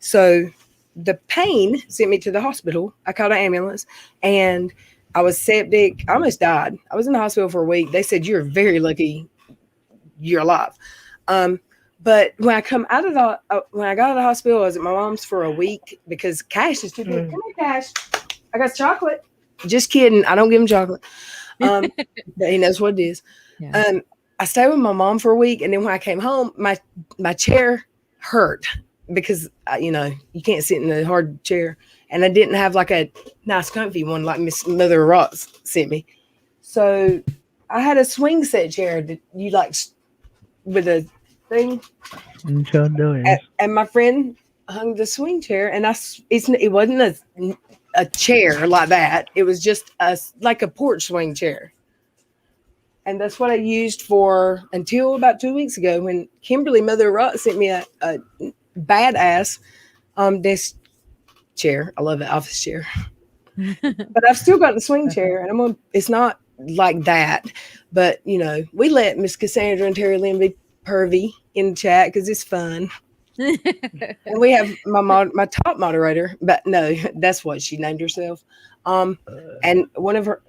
So the pain sent me to the hospital. I called an ambulance and I was septic. I almost died. I was in the hospital for a week. They said, you're very lucky you're alive. But when I got out of the hospital, I was at my mom's for a week because Cash is too big. Come here, Cash. I got chocolate. Just kidding. I don't give him chocolate. But he knows what it is. Yeah. I stayed with my mom for a week. And then when I came home, my chair hurt because, you can't sit in a hard chair. And I didn't have like a nice comfy one like Miss Mother Rocks sent me. So I had a swing set chair that you like with a thing. And my friend hung the swing chair and it wasn't a chair like that. It was just like a porch swing chair. And that's what I used for until about 2 weeks ago when Kimberly Mother Rock sent me a badass desk chair. I love it, office chair. But I've still got the swing chair and it's not like that. But we let Miss Cassandra and Terry Lynn be pervy in the chat because it's fun. And we have my top moderator, but no, that's what she named herself. And one of her,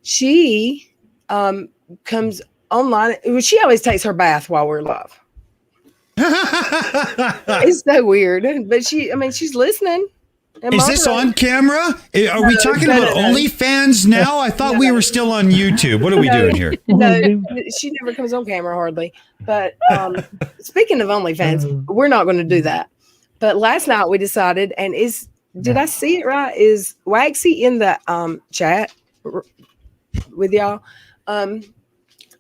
she comes online. She always takes her bath while we're live. It's so weird, but she's listening. Is this on camera? Are we talking about OnlyFans now? I thought we were still on YouTube. What are we doing here? No, she never comes on camera hardly. But speaking of OnlyFans, we're not going to do that. But last night we decided, and did I see it right? Is Waxy in the chat with y'all?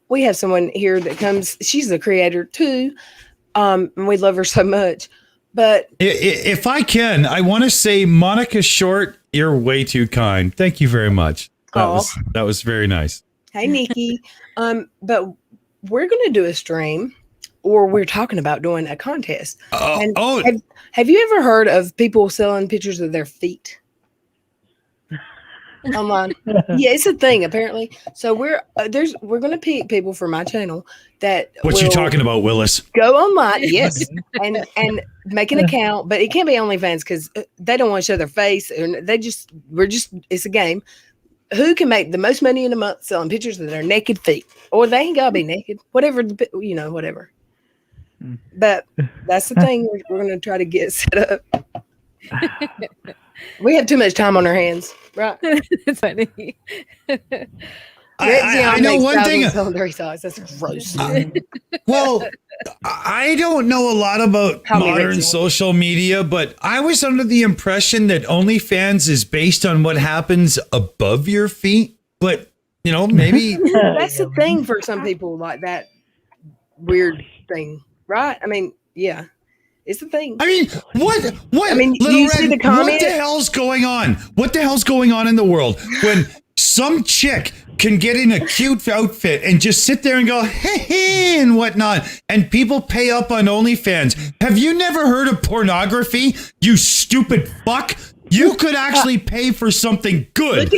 We have someone here that comes. She's the creator too, and we love her so much. But if I can, I want to say, Monica Short, you're way too kind. Thank you very much. That was very nice. Hey, Nikki. But we're going to do a stream, or we're talking about doing a contest. Have you ever heard of people selling pictures of their feet online? Yeah, it's a thing apparently. So we're going to pick people for my channel that. What you talking about, Willis? Go online, yes, and make an account, but it can't be OnlyFans because they don't want to show their face, and it's a game. Who can make the most money in a month selling pictures of their naked feet, or they ain't gotta be naked, whatever whatever. But that's the thing we're going to try to get set up. We have too much time on our hands, right? It's funny. I know one thing. That's gross. Well, I don't know a lot about modern social media, but I was under the impression that OnlyFans is based on what happens above your feet. But, maybe. That's the thing for some people, like that weird thing, right? Yeah. It's the thing. What? Do you see the comment? What the hell's going on? What the hell's going on in the world when some chick can get in a cute outfit and just sit there and go, hey, and whatnot, and people pay up on OnlyFans? Have you never heard of pornography, you stupid fuck? You could actually pay for something good,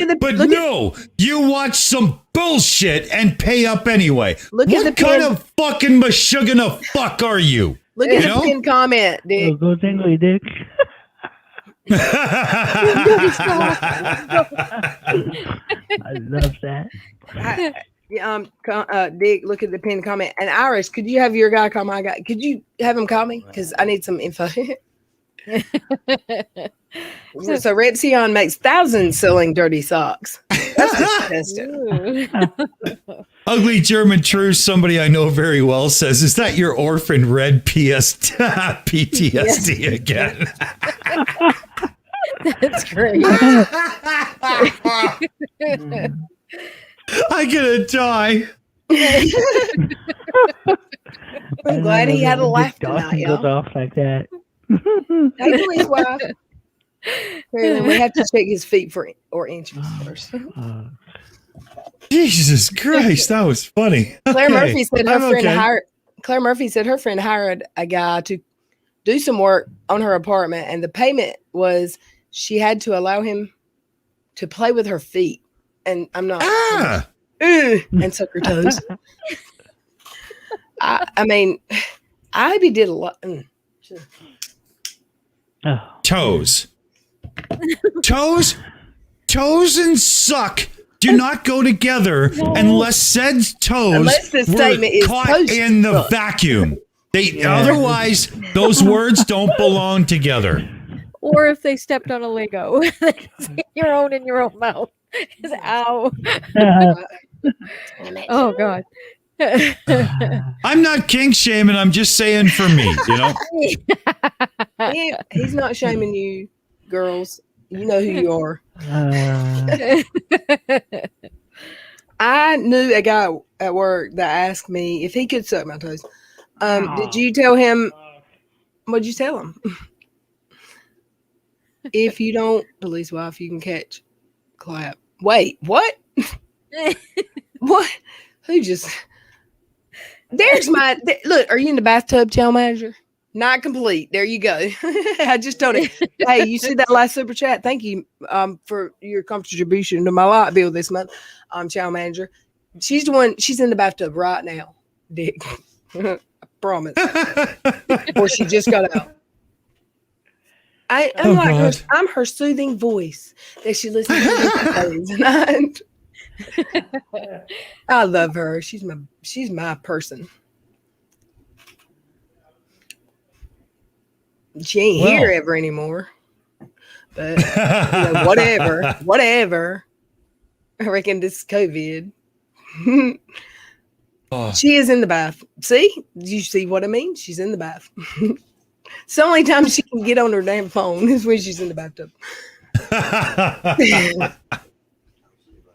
you watch some bullshit and pay up anyway. What kind of fucking mashugana fuck are you? Look at the pinned comment, dude. Go Dick. I love that. Dick, look at the pinned comment. And Iris, could you have your guy call my guy? Could you have him call me? Because I need some info. So Red Sion makes thousands selling dirty socks. That's disgusting. Ugly German Truce, somebody I know very well, says, "Is that your orphan red PTSD again?" That's great. I'm gonna die. I'm glad he had a laugh Dawson tonight, goes y'all. off like that. Hey, to his wife. We have to check his feet or inches first. Jesus Christ, that was funny. Claire Okay, Murphy said her I'm friend okay. hired. Claire Murphy said her friend hired a guy to do some work on her apartment, and the payment was she had to allow him to play with her feet. And I'm not. And suck her toes. I mean, I hope he did a lot. Toes and suck do not go together unless said toes Unless the were statement is caught toes in the suck. vacuum. Otherwise, those words don't belong together. Or if they stepped on a Lego, your own in your own mouth. Ow! Oh God! I'm not kink shaming. I'm just saying for me, you know. He's not shaming you, girls. You know who you are. I knew a guy at work that asked me if he could suck my toes. Did you tell him? What'd you tell him? If you don't, police wife, you can catch. Clap. Wait, what? What? Who just? There's my look. Are you in the bathtub, channel manager? Not complete. There you go. I just told it. Hey, you see that last super chat? Thank you for your contribution to my light bill this month, channel manager. She's the one. She's in the bathtub right now, Dick. I promise. Or she just got out. I'm like her, I'm her soothing voice that she listens to tonight. I love her. She's my person. She ain't here ever anymore. But whatever. I reckon this is COVID. She is in the bath. See? You see what I mean? She's in the bath. It's the only time she can get on her damn phone is when she's in the bathtub.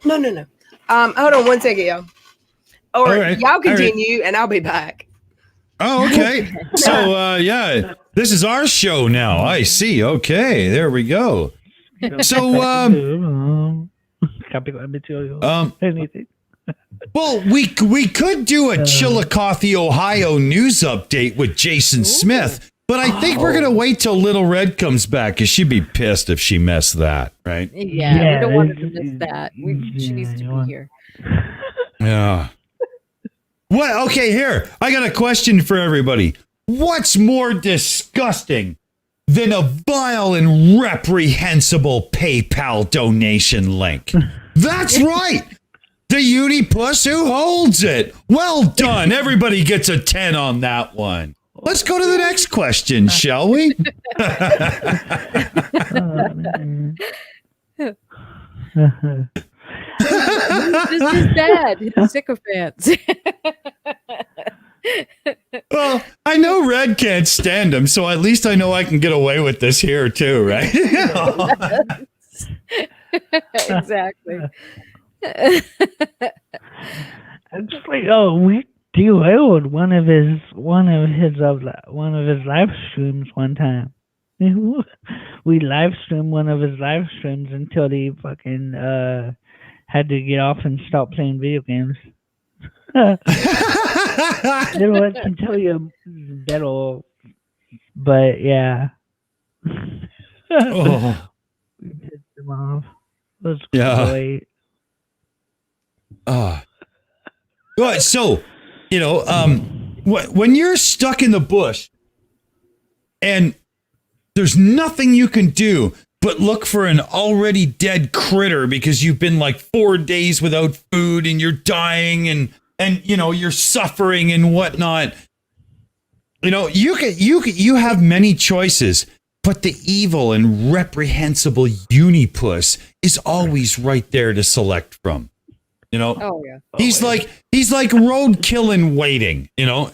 No. Hold on one second, y'all. Or right. y'all continue and I'll be back. Oh, okay. So, yeah, this is our show now. I see. Okay, there we go. So, well, we could do a Chillicothe, Ohio news update with Jason Smith, but I think we're gonna wait till Little Red comes back because she'd be pissed if she missed that, right? Yeah, we don't want her to miss that. She needs to be here. Yeah. What? Okay, here. I got a question for everybody. What's more disgusting than a vile and reprehensible PayPal donation link? That's right. The Unipus who holds it. Well done. Everybody gets a 10 on that one. Let's go to the next question, shall we? This is bad. It's sycophants. Well, I know Red can't stand him, so at least I know I can get away with this here too, right? Exactly. It's like, we derailed one of his live streams one time. We live streamed one of his live streams until he fucking had to get off and stop playing video games. I can tell you better, but yeah. Oh. We pissed him off. It was great. Right, so, you know, when you're stuck in the bush and there's nothing you can do but look for an already dead critter because you've been like 4 days without food and you're dying and you know you're suffering and whatnot. You know, you have many choices, but the evil and reprehensible Unipus is always right there to select from. You know, Oh yeah. he's like roadkill in waiting. You know,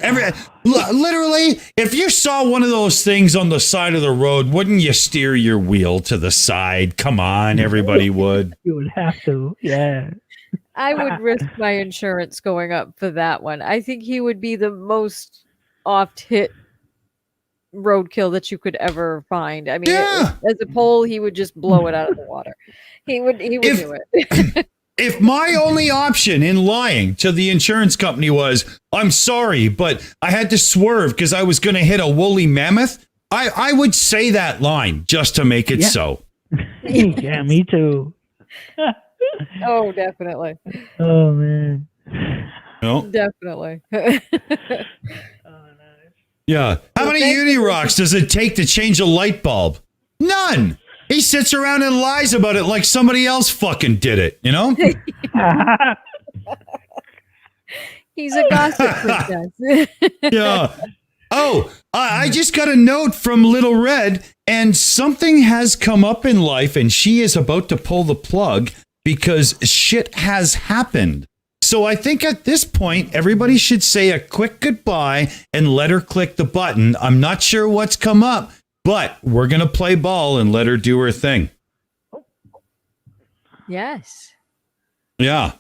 literally, if you saw one of those things on the side of the road, wouldn't you steer your wheel to the side? Come on, everybody would. You would have to, yeah. I would risk my insurance going up for that one. I think he would be the most oft hit roadkill that you could ever find. I mean, Yeah. as a pole, he would just blow it out of the water. He would do it. If my only option in lying to the insurance company was, I'm sorry, but I had to swerve because I was going to hit a woolly mammoth, I would say that line just to make it so. Yeah, me too. Oh, definitely. Oh, man. No? Definitely. Yeah. How many Unirocks does it take to change a light bulb? None. He sits around and lies about it like somebody else fucking did it, you know? He's a gossip princess. Yeah. Oh, I just got a note from Little Red, and something has come up in life, and she is about to pull the plug because shit has happened. So I think at this point, everybody should say a quick goodbye and let her click the button. I'm not sure what's come up, but we're going to play ball and let her do her thing. Yes. Yeah.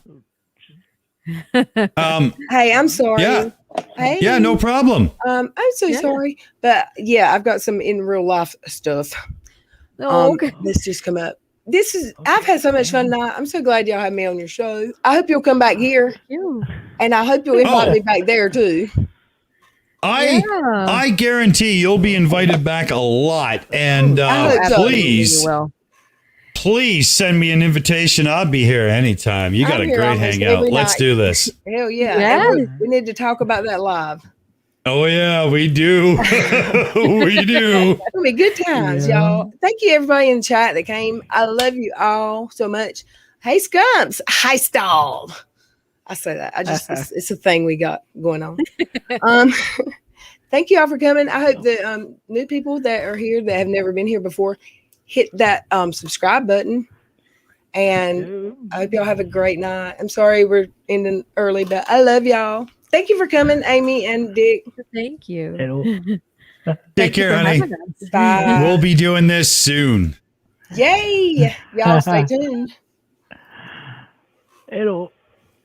Hey, I'm sorry. Yeah. Hey. Yeah, no problem. I'm so Yeah. sorry, but yeah, I've got some in real life stuff. Oh, okay. This just come up. I've had so much fun tonight. I'm so glad y'all had me on your show. I hope you'll come back here, You. and I hope you'll invite Oh. me back there too. I guarantee you'll be invited back a lot. And I hope so. please, You will. please send me an invitation. I'll be here anytime. You got I'm a here great almost hangout. every Let's night. do this. Hell yeah. Yeah. And we need to talk about that live. Oh, yeah, we do. We do. It's gonna be good times, Yeah. y'all. Thank you, everybody in the chat that came. I love you all so much. Hey, Scumps. Hi, Stall. I say that. It's a thing we got going on. Thank you all for coming. I hope the new people that are here that have never been here before hit that subscribe button. And I hope y'all have a great night. I'm sorry we're ending early, but I love y'all. Thank you for coming, Amy and Dick. Thank you. Hello. Take Thank you care, for honey. having us. Bye. We'll be doing this soon. Yay. Y'all stay tuned. Hello.